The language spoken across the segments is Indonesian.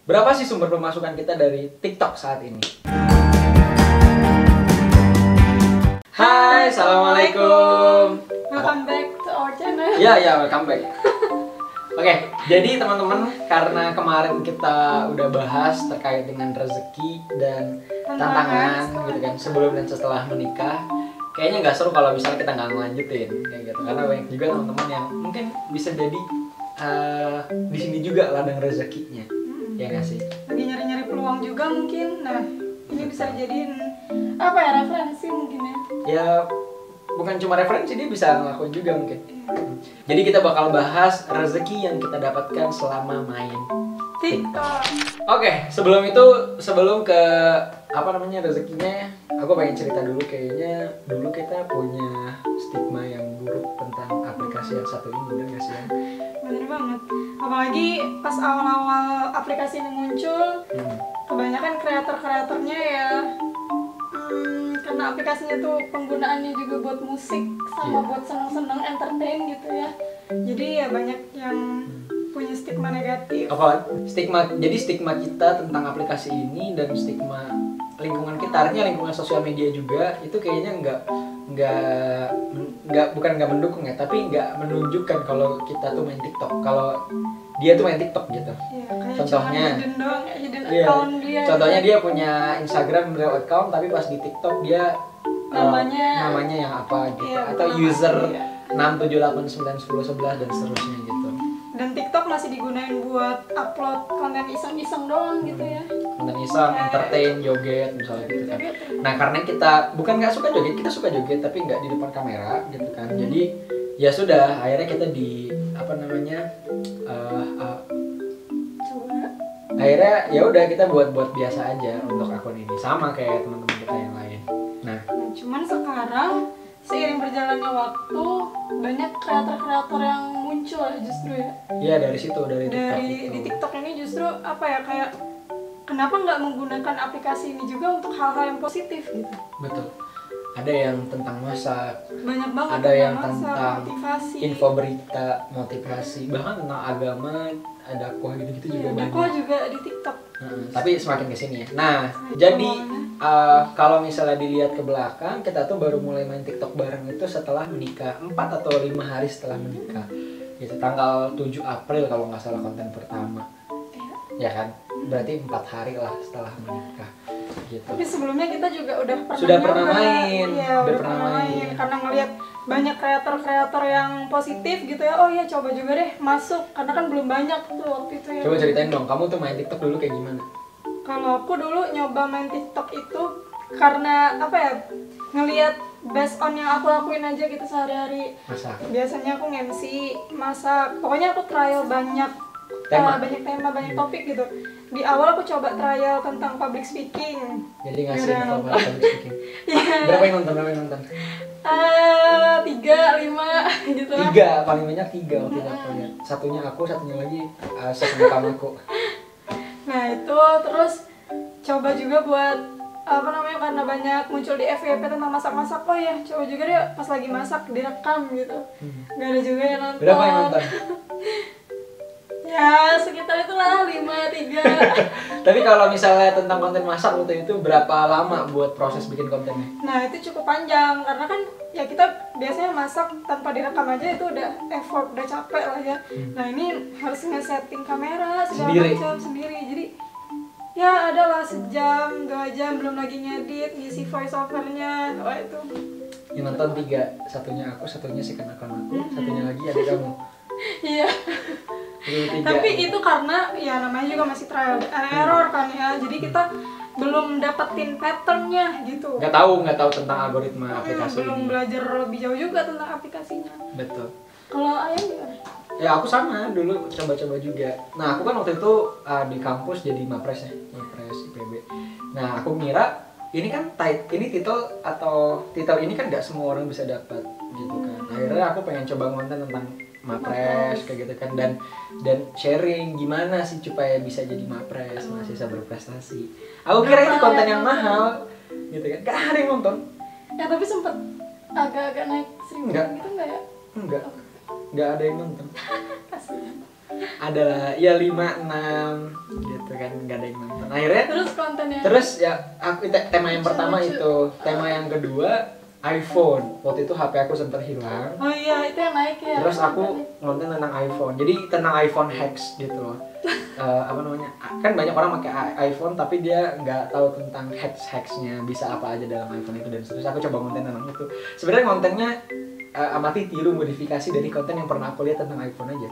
Berapa sih sumber pemasukan kita dari TikTok saat ini? Hai, assalamualaikum. Welcome back to our channel. Ya, welcome back. Oke, jadi teman-teman, karena kemarin kita udah bahas terkait dengan rezeki dan tantangan gitu kan, sebelum dan setelah menikah, kayaknya nggak seru kalau misalnya kita nggak ngelanjutin kayak gitu, karena banyak juga teman-teman yang mungkin bisa jadi di sini juga ladang rezekinya, ya nggak sih? Lagi nyari-nyari peluang juga mungkin. Nah, ini bisa dijadiin apa ya, referensi mungkin ya. Ya, bukan cuma referensi, dia bisa ngelakuin juga mungkin. Jadi kita bakal bahas rezeki yang kita dapatkan selama main TikTok. Oke, sebelum ke apa namanya rezekinya, aku pengen cerita dulu. Kayaknya dulu kita punya stigma yang buruk tentang aplikasi yang satu ini, bener nggak sih? Bener banget. Apalagi pas awal-awal aplikasi ini muncul, kebanyakan kreator-kreatornya ya, karena aplikasinya tuh penggunaannya juga buat musik sama buat seneng-seneng entertain gitu ya. Jadi ya banyak yang punya stigma negatif. Jadi stigma kita tentang aplikasi ini dan stigma lingkungan kita, artinya lingkungan sosial media juga, itu kayaknya bukan nggak mendukung ya, tapi nggak menunjukkan kalau kita tuh main TikTok, kalau dia tuh main TikTok gitu. Iya, kayak Contohnya, hidden account dia. Contohnya dia punya Instagram real account, tapi pas di TikTok dia namanya yang apa gitu, atau user 678910111 dan seterusnya gitu. Dan TikTok masih digunain buat upload konten iseng-iseng doang gitu ya. Konten iseng, entertain, joget misalnya gitu kan. Nah, karena kita bukan nggak suka joget, kita suka joget tapi nggak di depan kamera gitu kan. Jadi ya sudah, akhirnya kita akhirnya ya udah kita buat biasa aja untuk akun ini, sama kayak teman-teman kita yang lain. Nah, cuman sekarang seiring berjalannya waktu banyak kreator-kreator yang muncul justru ya. Iya, dari situ, dari TikTok itu. Di TikTok ini justru apa ya, kayak kenapa nggak menggunakan aplikasi ini juga untuk hal-hal yang positif gitu. Betul. Ada yang tentang masak, banyak banget, ada yang masak, tentang motivasi, info berita, motivasi, bahkan tentang agama, ada dakwah gitu-gitu juga banyak. Dakwah juga di TikTok. Tapi semakin kesini ya. Nah, jadi kalau misalnya dilihat ke belakang, kita tuh baru mulai main TikTok bareng itu setelah menikah, 4 atau 5 hari setelah menikah. Gitu, tanggal 7 April kalau nggak salah konten pertama. Ya kan? Berarti 4 hari lah setelah menikah. Gitu. Tapi sebelumnya kita juga udah pernah main. Udah pernah main. Karena ngelihat banyak kreator-kreator yang positif gitu ya. Oh iya, coba juga deh masuk. Karena kan belum banyak tuh waktu itu ya. Coba ceritain dong, kamu tuh main TikTok dulu kayak gimana? Kalau aku dulu nyoba main TikTok itu karena apa ya? Ngelihat based on yang aku lakuin aja gitu sehari-hari. Masak. Biasanya aku nge-MC, masak. Pokoknya aku trial banyak tema, banyak topik gitu. Di awal aku coba trial tentang public speaking. Jadi ngasih info public speaking. Berapa yang nonton? 3, 5 gitu lah. 3, paling banyak 3 waktu itu aku lihat. Satunya aku, satunya lagi second aku. Nah itu terus coba juga buat karena banyak muncul di FYP tentang masak-masak. Oh ya, coba juga deh pas lagi masak direkam gitu. Gak ada juga yang nonton. Berapa yang nonton? Ya sekitar itulah 5, 3. Tapi kalau misalnya tentang konten masak waktu itu berapa lama buat proses bikin kontennya? Nah itu cukup panjang karena kan ya kita biasanya masak tanpa direkam aja itu udah effort, udah capek lah ya. Nah ini harus nge-setting kamera segala macam sendiri. Jadi ya adalah sejam, 2 jam, belum lagi ngedit, ngisi voice overnya. Wah itu. Yang nonton 3, satunya aku, satunya second account aku, satunya lagi ada kamu. Iya. Tapi itu karena ya namanya juga masih trial and error kan ya. Jadi kita belum dapetin patternnya gitu. Nggak tahu tentang algoritma aplikasi. Belum belajar lebih jauh juga tentang aplikasinya. Betul. Kalau Ayah gimana? Ya aku sama, dulu coba-coba juga. Nah aku kan waktu itu di kampus jadi mapres IPB. Nah aku ngira ini kan titel ini kan nggak semua orang bisa dapat gitu kan. Akhirnya aku pengen coba konten tentang mapres kayak gitu kan, dan sharing gimana sih supaya bisa jadi mapres, mahasiswa berprestasi. Aku kira itu konten yang mahal gitu kan, gak ada yang nonton. Ya tapi sempet agak-agak naik 1000 gitu enggak ya? Enggak ada yang nonton. Kasihan. adalah ya 5-6 gitu kan, nggak ada yang nonton. Akhirnya Terus kontennya. terus ya aku tema yang pertama Lucu-lucu. itu, tema yang kedua iPhone. Waktu itu HP aku sempat hilang. Oh iya, itu yang naik ya. Terus aku nonton tentang iPhone. Jadi tentang iPhone hacks gitu loh. Apa namanya? Kan banyak orang pakai iPhone tapi dia nggak tahu tentang hacksnya, bisa apa aja dalam iPhone itu dan seterusnya. Aku coba konten tentang itu. Sebenarnya kontennya amati tiru modifikasi dari konten yang pernah aku lihat tentang iPhone aja.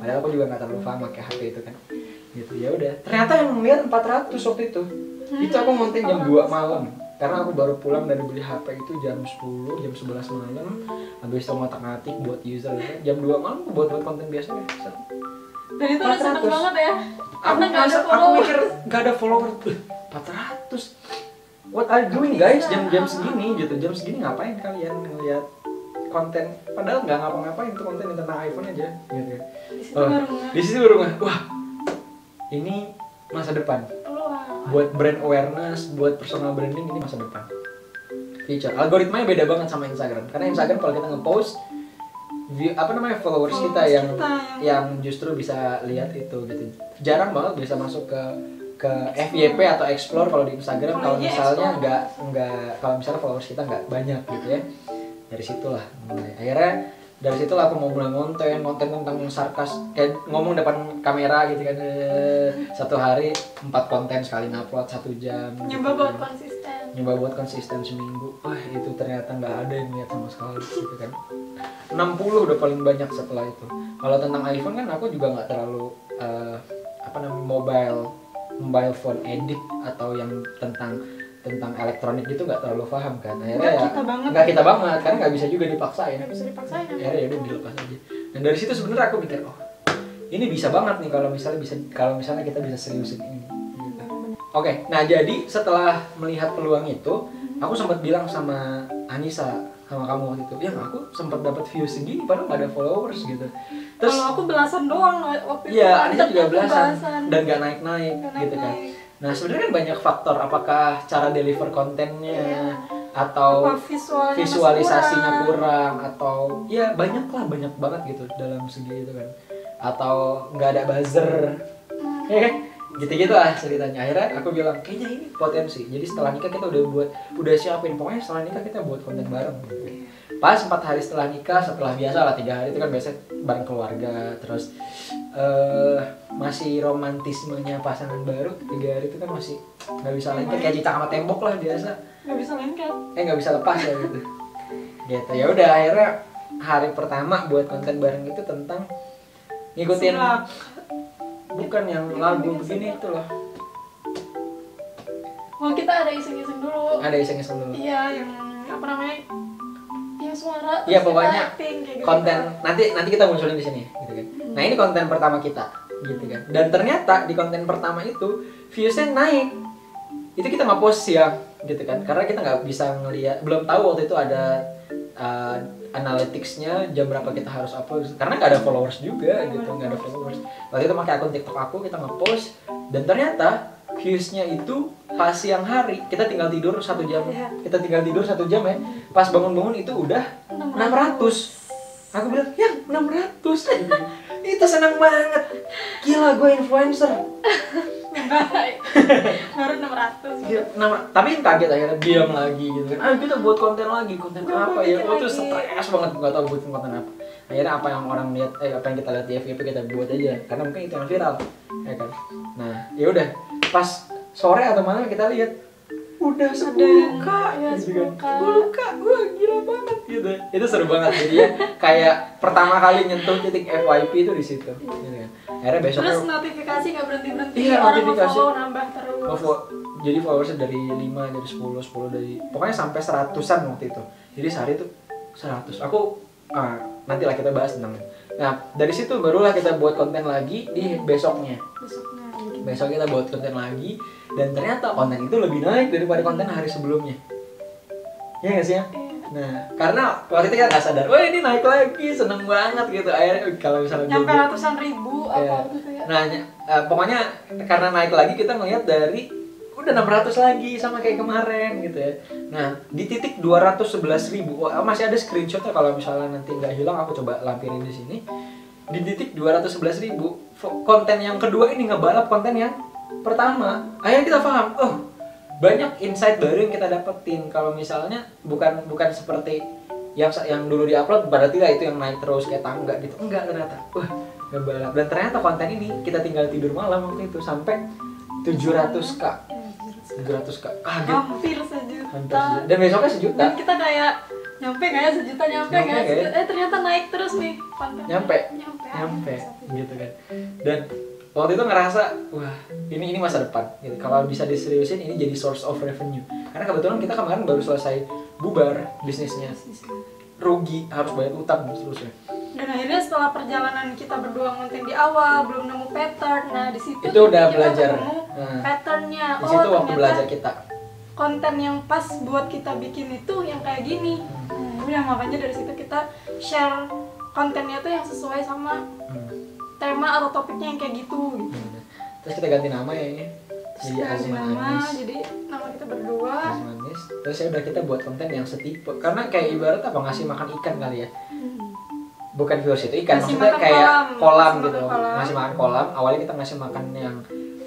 Padahal aku juga nggak terlalu paham pakai HP itu kan. Gitu ya udah. Ternyata yang lihat 400 waktu itu. Itu aku konten jam 2 malam. Karena aku baru pulang dari beli HP itu jam 10, jam 11 malam. Habis itu ngotak-ngatik buat user jam 2 malam aku buat konten biasa ya. Dan itu udah seneng 400. banget ya. Aku Karena nggak ada aku follower. mikir nggak ada follower. 400. What are you doing guys? Jam-jam segini gitu. Jam segini ngapain kalian ngeliat konten? Padahal nggak ngapa-ngapain itu konten tentang iPhone aja gitu ya. Di situ baru nggak Di situ baru nggak. Wah, ini masa depan. keluar. Buat brand awareness, buat personal branding ini masa depan. Feature algoritmanya beda banget sama Instagram. Karena Instagram kalau kita nge-post followers kita yang justru bisa lihat itu gitu. Jarang banget bisa masuk ke FYP atau explore kalau di Instagram kalau misalnya kalau misalnya followers kita nggak banyak gitu ya. Dari situlah mulai. Akhirnya dari situlah aku mau mulai konten tentang sarkas, kayak ngomong depan kamera gitu kan. Satu hari 4 konten sekali ngupload 1 jam. Nyoba buat konsisten. Seminggu. Wah, itu ternyata nggak ada yang lihat sama sekali gitu kan. 60 udah paling banyak setelah itu. Kalau tentang iPhone kan aku juga nggak terlalu mobile phone addict atau yang tentang elektronik gitu nggak terlalu paham kan. Akhirnya nggak kita banget karena nggak bisa juga dipaksain. Nggak bisa dipaksain. Akhirnya ya udah dilepas aja. Dan dari situ sebenarnya aku mikir, oh ini bisa banget nih kalau misalnya kita bisa seriusin ini. Gitu. Oke, nah jadi setelah melihat peluang itu, aku sempat bilang sama Anissa, sama kamu waktu itu, yang aku sempat dapat views segini padahal nggak ada followers gitu. Terus kalau aku belasan doang waktu itu. Iya, Anissa juga belasan dan nggak naik gitu kan. Nah sebenarnya kan banyak faktor, apakah cara deliver kontennya atau visualisasinya kurang atau ya banyak banget gitu dalam segi itu kan, atau nggak ada buzzer, ya kan? Gitu-gitu lah ceritanya. Akhirnya aku bilang kayaknya ini potensi. Jadi setelah nikah kita udah siapin, pokoknya setelah nikah kita buat konten bareng gitu. Pas 4 hari setelah nikah, setelah biasa lah 3 hari itu kan biasa bareng keluarga, terus masih romantismenya pasangan baru. 3 hari itu kan masih nggak bisa lengket, kayak cicak sama tembok lah biasa. Nggak bisa lengket. Nggak bisa lepas ya gitu. Gitu ya udah, akhirnya hari pertama buat konten bareng itu tentang ngikutin bukan yang lagu begini itu loh. Oh, kita ada iseng-iseng dulu. Ada iseng-iseng dulu. Iya, yang apa namanya? Yang suara. Iya, pokoknya gitu. konten nanti kita munculin di sini gitu kan. Nah, ini konten pertama kita gitu kan. Dan ternyata di konten pertama itu viewsnya naik. Itu kita nge-post siang gitu kan. Karena kita nggak bisa ngeliat, belum tahu waktu itu ada analytics-nya jam berapa kita harus upload karena nggak ada followers juga gitu, nggak ada followers. Waktu itu pakai akun TikTok aku, kita nge-post dan ternyata views-nya itu pas siang hari, kita tinggal tidur 1 jam. Kita tinggal tidur 1 jam ya. Pas bangun-bangun itu udah 600. Aku bilang, "Ya, 600." Itu senang banget. Gila, gue influencer. Baru 600. Gila, tapi kaget akhirnya diam lagi gitu kan. Kita buat konten lagi, konten apa ya? Oh, tuh stres banget, nggak tahu buat konten apa. Akhirnya apa yang orang lihat, apa yang kita lihat di FYP kita buat aja, karena mungkin itu yang viral, ya kan. Nah, ya udah, pas sore atau malam kita lihat udah 10k, ya, gitu kan. 10K. 10k, wah gila banget gitu. Itu seru banget, jadi ya kayak pertama kali nyentuh titik FYP itu di situ, gitu kan. Akhirnya besoknya Terus notifikasi nggak berhenti-berhenti. Iya, orang notifikasi. follow nambah terus. Jadi followersnya dari 5, dari 10 dari pokoknya sampai 100-an waktu itu. Jadi sehari itu 100. Nantilah kita bahas tentang. Nah, dari situ barulah kita buat konten lagi di besoknya. Besok kita buat konten lagi dan ternyata konten itu lebih naik daripada konten hari sebelumnya. Iya nggak sih ya? Nah, karena waktu itu kita nggak sadar, wah ini naik lagi, seneng banget gitu. Akhirnya kalau misalnya nyampe ratusan ribu apa gitu ya. Nah, pokoknya karena naik lagi kita ngeliat dari udah 600 lagi sama kayak kemarin gitu ya. Nah, di titik 211.000, masih ada screenshotnya kalau misalnya nanti nggak hilang aku coba lampirin di sini. di titik 211.000, konten yang kedua ini ngebalap konten yang pertama. Akhirnya kita paham, oh banyak insight baru yang kita dapetin. Kalau misalnya bukan seperti yang dulu diupload berarti lah itu yang naik terus kayak tangga gitu, enggak, ternyata wah ngebalap. Dan ternyata konten ini kita tinggal tidur malam waktu itu sampai 700k. 700k, kaget. Hampir sejuta. Dan besoknya sejuta. Dan kita kayak nyampe nggak ya sejuta, nyampe nggak ya sejuta? Ternyata naik terus nih konten. Nyampe gitu kan. Dan waktu itu ngerasa wah ini masa depan gitu. Kalau bisa diseriusin ini jadi source of revenue. Karena kebetulan kita kemarin baru selesai bubar bisnisnya, rugi, harus bayar utang seterusnya. Dan akhirnya setelah perjalanan kita berdua ngonten di awal belum nemu pattern, nah di situ itu udah kita belajar ketemu patternnya. Di situ waktu belajar kita konten yang pas buat kita bikin itu yang kayak gini. Nah, makanya dari situ kita share kontennya tuh yang sesuai sama tema atau topiknya yang kayak gitu. Terus kita ganti nama ya ini. Jadi Azman Anis. Jadi nama kita berdua. Azman Anis. Terus ya udah kita buat konten yang setipe. Karena kayak ibarat apa ngasih makan ikan kali ya. Bukan viewers itu ikan, ngasih maksudnya kayak kolam gitu. Ngasih makan kolam. Awalnya kita ngasih makan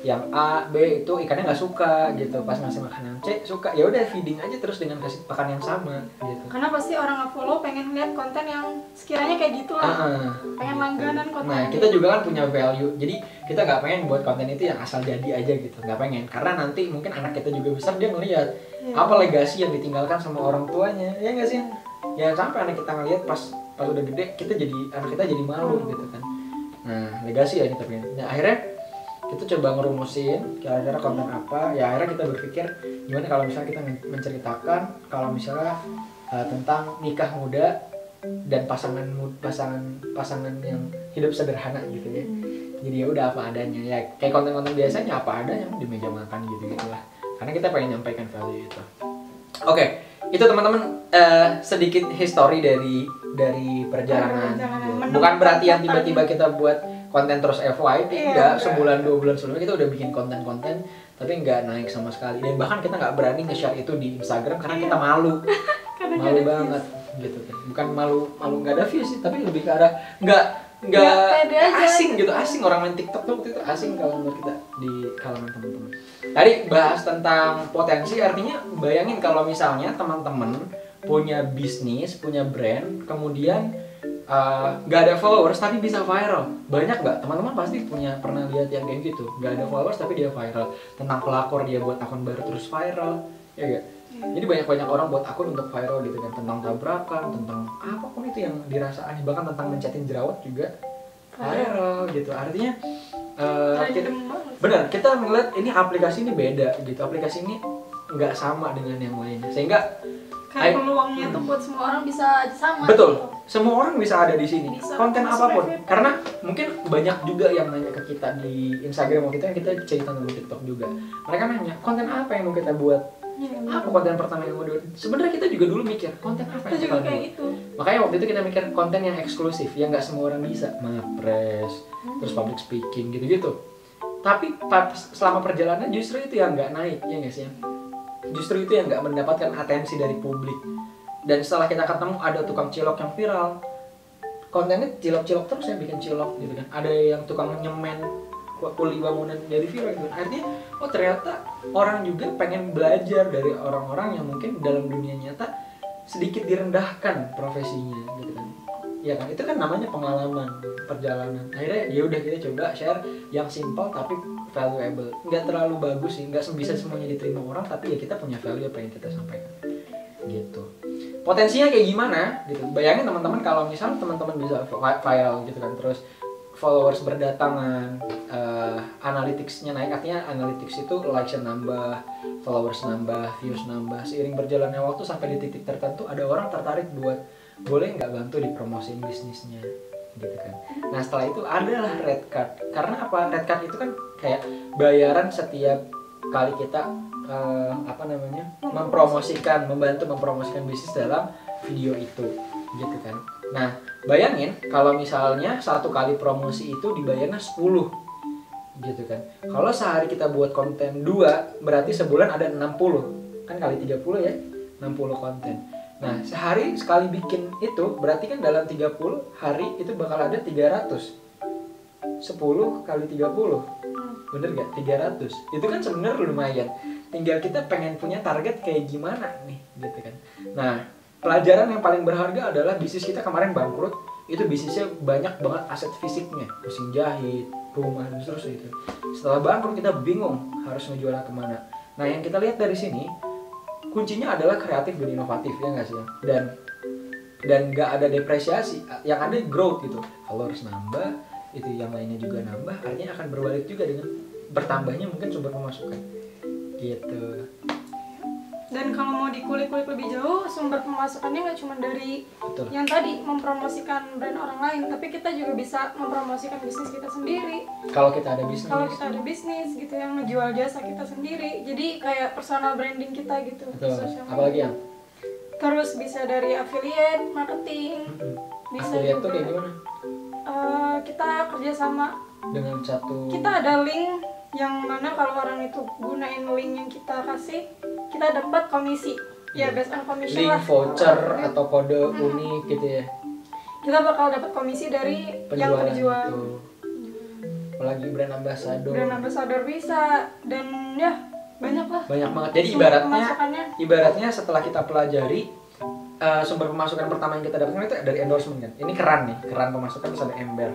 yang A, B itu ikannya nggak suka gitu. Pas ngasih makan yang C suka. Ya udah feeding aja terus dengan kasih makan yang sama gitu. Karena pasti orang nge-follow pengen lihat konten yang sekiranya kayak gitu lah. Pengen langganan konten. Nah, kita juga kan punya value. Jadi kita nggak pengen buat konten itu yang asal jadi aja gitu. Nggak pengen. Karena nanti mungkin anak kita juga besar dia ngelihat apa legasi yang ditinggalkan sama orang tuanya. Ya nggak sih? Ya sampai anak kita ngelihat pas udah gede anak kita jadi malu gitu kan. Nah, legasi ya kita pengen. Nah, akhirnya kita coba ngerumusin kira-kira konten apa. Ya akhirnya kita berpikir gimana kalau misalnya kita menceritakan kalau misalnya tentang nikah muda dan pasangan yang hidup sederhana gitu ya. Jadi ya udah apa adanya ya, kayak konten-konten biasanya apa ada yang di meja makan gitu-gitulah. Karena kita pengen nyampaikan value itu. Oke, itu teman-teman sedikit history dari perjalanan. Bukan berarti yang tiba-tiba kita buat konten terus FYP, enggak, sebulan 2 bulan sebelumnya kita udah bikin konten-konten tapi nggak naik sama sekali. Dan bahkan kita nggak berani nge-share itu di Instagram karena kita malu. Malu banget gitu kan. Bukan malu nggak ada views sih, tapi lebih ke arah nggak asing gitu. Asing orang main TikTok tuh waktu itu asing kalau menurut kita di kalangan teman-teman. Tadi bahas tentang potensi, artinya bayangin kalau misalnya teman-teman punya bisnis, punya brand, kemudian nggak ada followers tapi bisa viral. Banyak nggak? Teman-teman pasti pernah lihat yang kayak gitu. Nggak ada followers tapi dia viral. Tentang pelakor dia buat akun baru terus viral, ya gak? Jadi banyak orang buat akun untuk viral gitu kan. Tentang tabrakan, tentang apapun itu yang dirasa aneh. Bahkan tentang mencetin jerawat juga viral gitu. Artinya benar, kita ngeliat ini aplikasi ini beda gitu. Aplikasi ini nggak sama dengan yang lainnya. Sehingga kayak peluangnya tuh buat semua orang bisa sama. Betul. Gitu. Semua orang bisa ada di sini. Konten apapun. Karena mungkin banyak juga yang nanya ke kita di Instagram waktu itu, yang kita cerita tentang TikTok juga. Mereka nanya, konten apa yang mau kita buat? Apa konten pertama yang mau buat? Sebenarnya kita juga dulu mikir, konten apa yang kita buat? Gitu. Makanya waktu itu kita mikir konten yang eksklusif, yang nggak semua orang bisa. Mapres, terus public speaking gitu-gitu. Tapi selama perjalanan justru itu yang nggak naik, ya nggak sih? Justru itu yang nggak mendapatkan atensi dari publik. Dan setelah kita ketemu ada tukang cilok yang viral, kontennya cilok-cilok terus yang bikin cilok gitu kan. Ada yang tukang nyemen kuli bangunan dari viral gitu. Artinya oh ternyata orang juga pengen belajar dari orang-orang yang mungkin dalam dunia nyata sedikit direndahkan profesinya gitu kan. Ya kan, itu kan namanya pengalaman perjalanan. Akhirnya ya udah kita coba share yang simple tapi valuable. Nggak terlalu bagus sih, nggak bisa semuanya diterima orang, tapi ya kita punya value apa yang kita sampaikan. Gitu. Potensinya kayak gimana gitu. Bayangin teman-teman kalau misalnya teman-teman bisa viral gitu kan, terus followers berdatangan, analytics-nya naik. Artinya analytics itu likes-nya nambah, followers nambah, views nambah. Seiring berjalannya waktu sampai di titik tertentu ada orang tertarik buat boleh nggak bantu dipromosiin bisnisnya gitu kan. Nah setelah itu adalah red card. Karena apa? Red card itu kan kayak bayaran setiap kali kita membantu mempromosikan bisnis dalam video itu gitu kan. Nah bayangin kalau misalnya satu kali promosi itu dibayarnya 10 gitu kan. Kalau sehari kita buat konten 2 berarti sebulan ada 60 kan, kali 30 ya, 60 konten. Nah, sehari sekali bikin itu berarti kan dalam 30 hari itu bakal ada 300. 10 kali 30. Bener gak? 300. Itu kan sebenarnya lumayan. Tinggal kita pengen punya target kayak gimana nih, gitu kan. Nah, pelajaran yang paling berharga adalah bisnis kita kemarin bangkrut. Itu bisnisnya banyak banget aset fisiknya, mesin jahit, rumah, dan seterusnya itu. Setelah bangkrut kita bingung harus ngejualnya kemana. Nah, yang kita lihat dari sini, kuncinya adalah kreatif dan inovatif, ya nggak sih? Dan nggak ada depresiasi, yang ada growth gitu. Kalau harus nambah, itu yang lainnya juga nambah, artinya akan berbalik juga dengan bertambahnya mungkin sumber pemasukan, gitu. Dan kalau mau dikulik-kulik lebih jauh, sumber pemasukannya nggak cuma dari Betul. yang tadi mempromosikan brand orang lain, tapi kita juga bisa mempromosikan bisnis kita sendiri. Kalau kita ada bisnis. Kalau kita ada bisnis gitu yang ngejual jasa kita sendiri, jadi kayak personal branding kita gitu. Betul. Social media. Apalagi yang? Terus bisa dari affiliate marketing, bisa Affiliate tuh juga. kayak gimana? Kita kerja sama. Dengan satu. Kita ada link yang mana kalau orang itu gunain link yang kita kasih, kita dapat komisi. Ya based on commission link lah. voucher atau kode unik gitu ya. Kita bakal dapat komisi dari yang Penjualan terjual. itu. Apalagi brand ambassador. Brand ambassador bisa, dan ya banyak lah. Banyak banget. Jadi Sumber ibaratnya pemasukannya. setelah kita pelajari sumber pemasukan pertama yang kita dapatkan itu dari endorsement kan. Ini keran nih, keran pemasukan terus ada ember.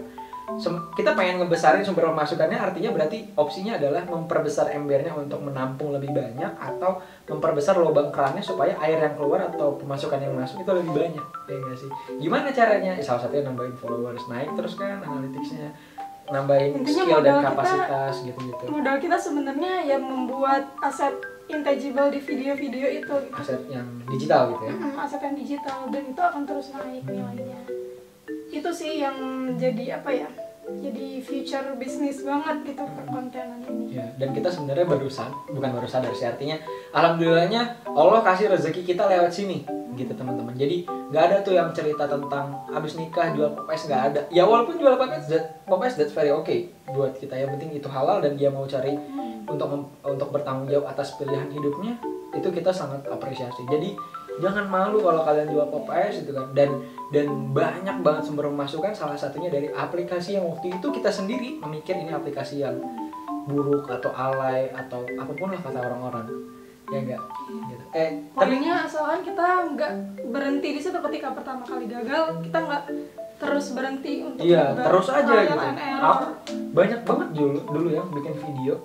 Kita pengen ngebesarin sumber pemasukannya, artinya berarti opsinya adalah memperbesar embernya untuk menampung lebih banyak atau memperbesar lubang kerannya supaya air yang keluar atau pemasukan yang masuk itu lebih banyak, ya nggak sih? Gimana caranya? Salah satunya nambahin followers naik terus kan analyticsnya, nambahin Intinya skill dan modal kita- kapasitas gitu-gitu. Modal kita sebenarnya ya membuat aset intangible di video-video itu gitu. Aset yang digital gitu ya. Aset yang digital, dan itu akan terus naik nilainya. Itu sih yang jadi apa ya, jadi future bisnis banget gitu perkontenan ini. Ya, dan kita sebenarnya bukan baru sadar sih, artinya alhamdulillahnya Allah kasih rezeki kita lewat sini gitu teman-teman. Jadi nggak ada tuh yang cerita tentang abis nikah jual popes, nggak ada. Ya walaupun jual popes that's very okay buat kita, yang penting itu halal dan dia mau cari untuk bertanggung jawab atas pilihan hidupnya, itu kita sangat apresiasi. Jadi jangan malu kalau kalian jual popes gitu kan. Dan banyak banget sumber pemasukan, salah satunya dari aplikasi yang waktu itu kita sendiri memikir ini aplikasi yang buruk atau alay atau apapun lah kata orang-orang, ya enggak gitu. Tapi Poinnya asalkan kita nggak berhenti di situ ketika pertama kali gagal, kita nggak terus berhenti untuk iya nyoba terus aja trial gitu. and error. Aku banyak banget dulu yang bikin video.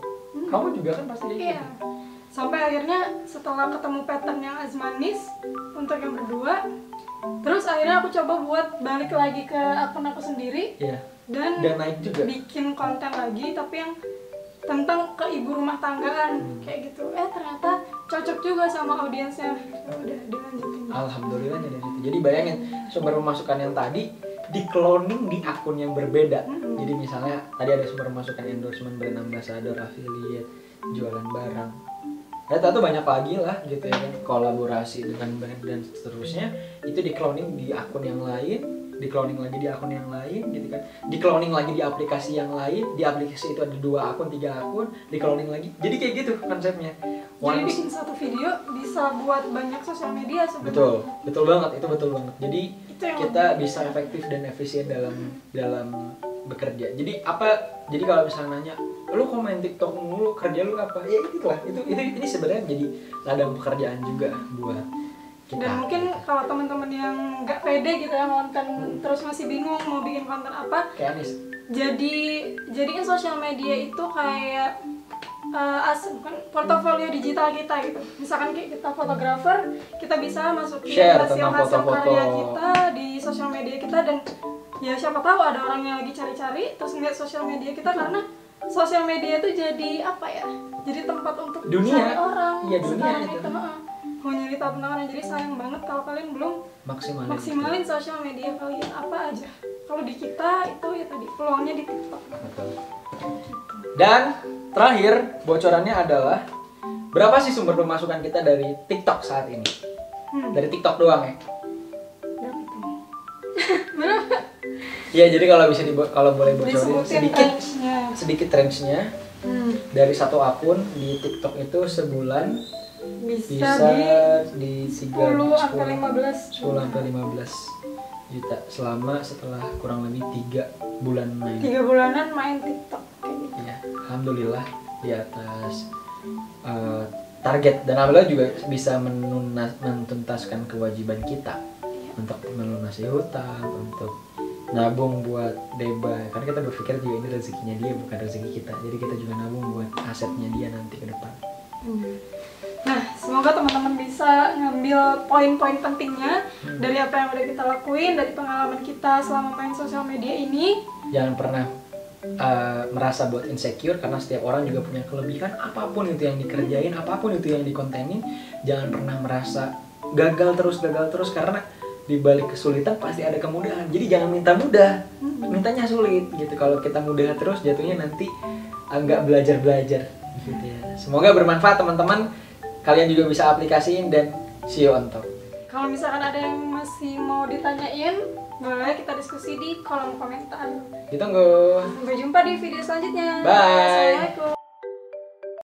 Kamu juga kan pasti kayak Iya. gitu. Sampai akhirnya setelah ketemu pattern yang azmanis untuk yang berdua, terus akhirnya aku coba buat balik lagi ke akun aku sendiri Iya. dan naik juga. bikin konten lagi tapi yang tentang ke ibu rumah tanggaan kayak gitu. Ternyata cocok juga sama audiensnya. Udah dilanjutin. Alhamdulillah dari situ. Jadi bayangin sumber pemasukan yang tadi di cloning di akun yang berbeda. Jadi misalnya tadi ada sumber pemasukan endorsement, brand ambassador, affiliate, jualan barang. Ya tentu banyak lagi lah gitu ya kan, kolaborasi dengan brand dan seterusnya. Itu di cloning di akun yang lain, di cloning lagi di akun yang lain gitu kan. Di cloning lagi di aplikasi yang lain, di aplikasi itu ada 2 akun, 3 akun, di cloning lagi. Jadi kayak gitu konsepnya. Jadi bikin satu video bisa buat banyak sosial media sebenarnya. Betul banget, itu betul banget. Jadi Itu yang kita bisa efektif dan efisien dalam bekerja. Jadi kalau misalnya nanya, lu kok main TikTok mulu, kerja lu apa? Ya itulah, ini sebenarnya jadi ladang pekerjaan juga buat kita. Dan mungkin kalau teman-teman yang nggak pede gitu ya nonton terus masih bingung mau bikin konten apa, kayak Anis. jadiin sosial media itu kayak bukan portofolio digital kita gitu. Misalkan kayak kita fotografer, kita bisa masukin Share hasil tentang foto-foto karya kita di sosial media kita, dan ya siapa tahu ada orang yang lagi cari-cari terus ngeliat sosial media kita, karena sosial media itu jadi apa ya? Jadi tempat untuk Dunia. cari orang. Iya, dunia Sekarang itu. mau nyari tahu tentang orang. Jadi sayang banget kalau kalian belum maksimalin sosial media kalian apa aja. Kalau di kita itu ya tadi peluangnya di TikTok. Betul. Dan terakhir bocorannya adalah berapa sih sumber pemasukan kita dari TikTok saat ini? Dari TikTok doang ya? Berapa itu? Iya, jadi kalau boleh bocorin Disebutin range-nya. sedikit range-nya. Dari satu akun di TikTok itu sebulan Bisa di 10 sampai 15 juta setelah kurang lebih 3 bulan main. 3 bulanan main TikTok kayak gitu. Ya, alhamdulillah di atas target, dan alhamdulillah juga bisa menuntaskan kewajiban kita untuk melunasi hutang, untuk nabung buat Deba, karena kita berpikir juga ini rezekinya dia bukan rezeki kita, jadi kita juga nabung buat asetnya dia nanti ke depan. Nah, semoga teman-teman bisa ngambil poin-poin pentingnya dari apa yang udah kita lakuin, dari pengalaman kita selama main sosial media ini. Jangan pernah merasa buat insecure, karena setiap orang juga punya kelebihan, apapun itu yang dikerjain, apapun itu yang dikontenin. Jangan pernah merasa gagal terus, karena di balik kesulitan pasti ada kemudahan. Jadi jangan minta mudah, mintanya sulit gitu. Kalau kita mudah terus, jatuhnya nanti agak belajar gitu ya. Semoga bermanfaat teman-teman, kalian juga bisa aplikasiin, dan see you on top. Kalau misalkan ada yang masih mau ditanyain, boleh kita diskusi di kolom komentar. Ditunggu. Sampai jumpa di video selanjutnya. Bye. Assalamualaikum.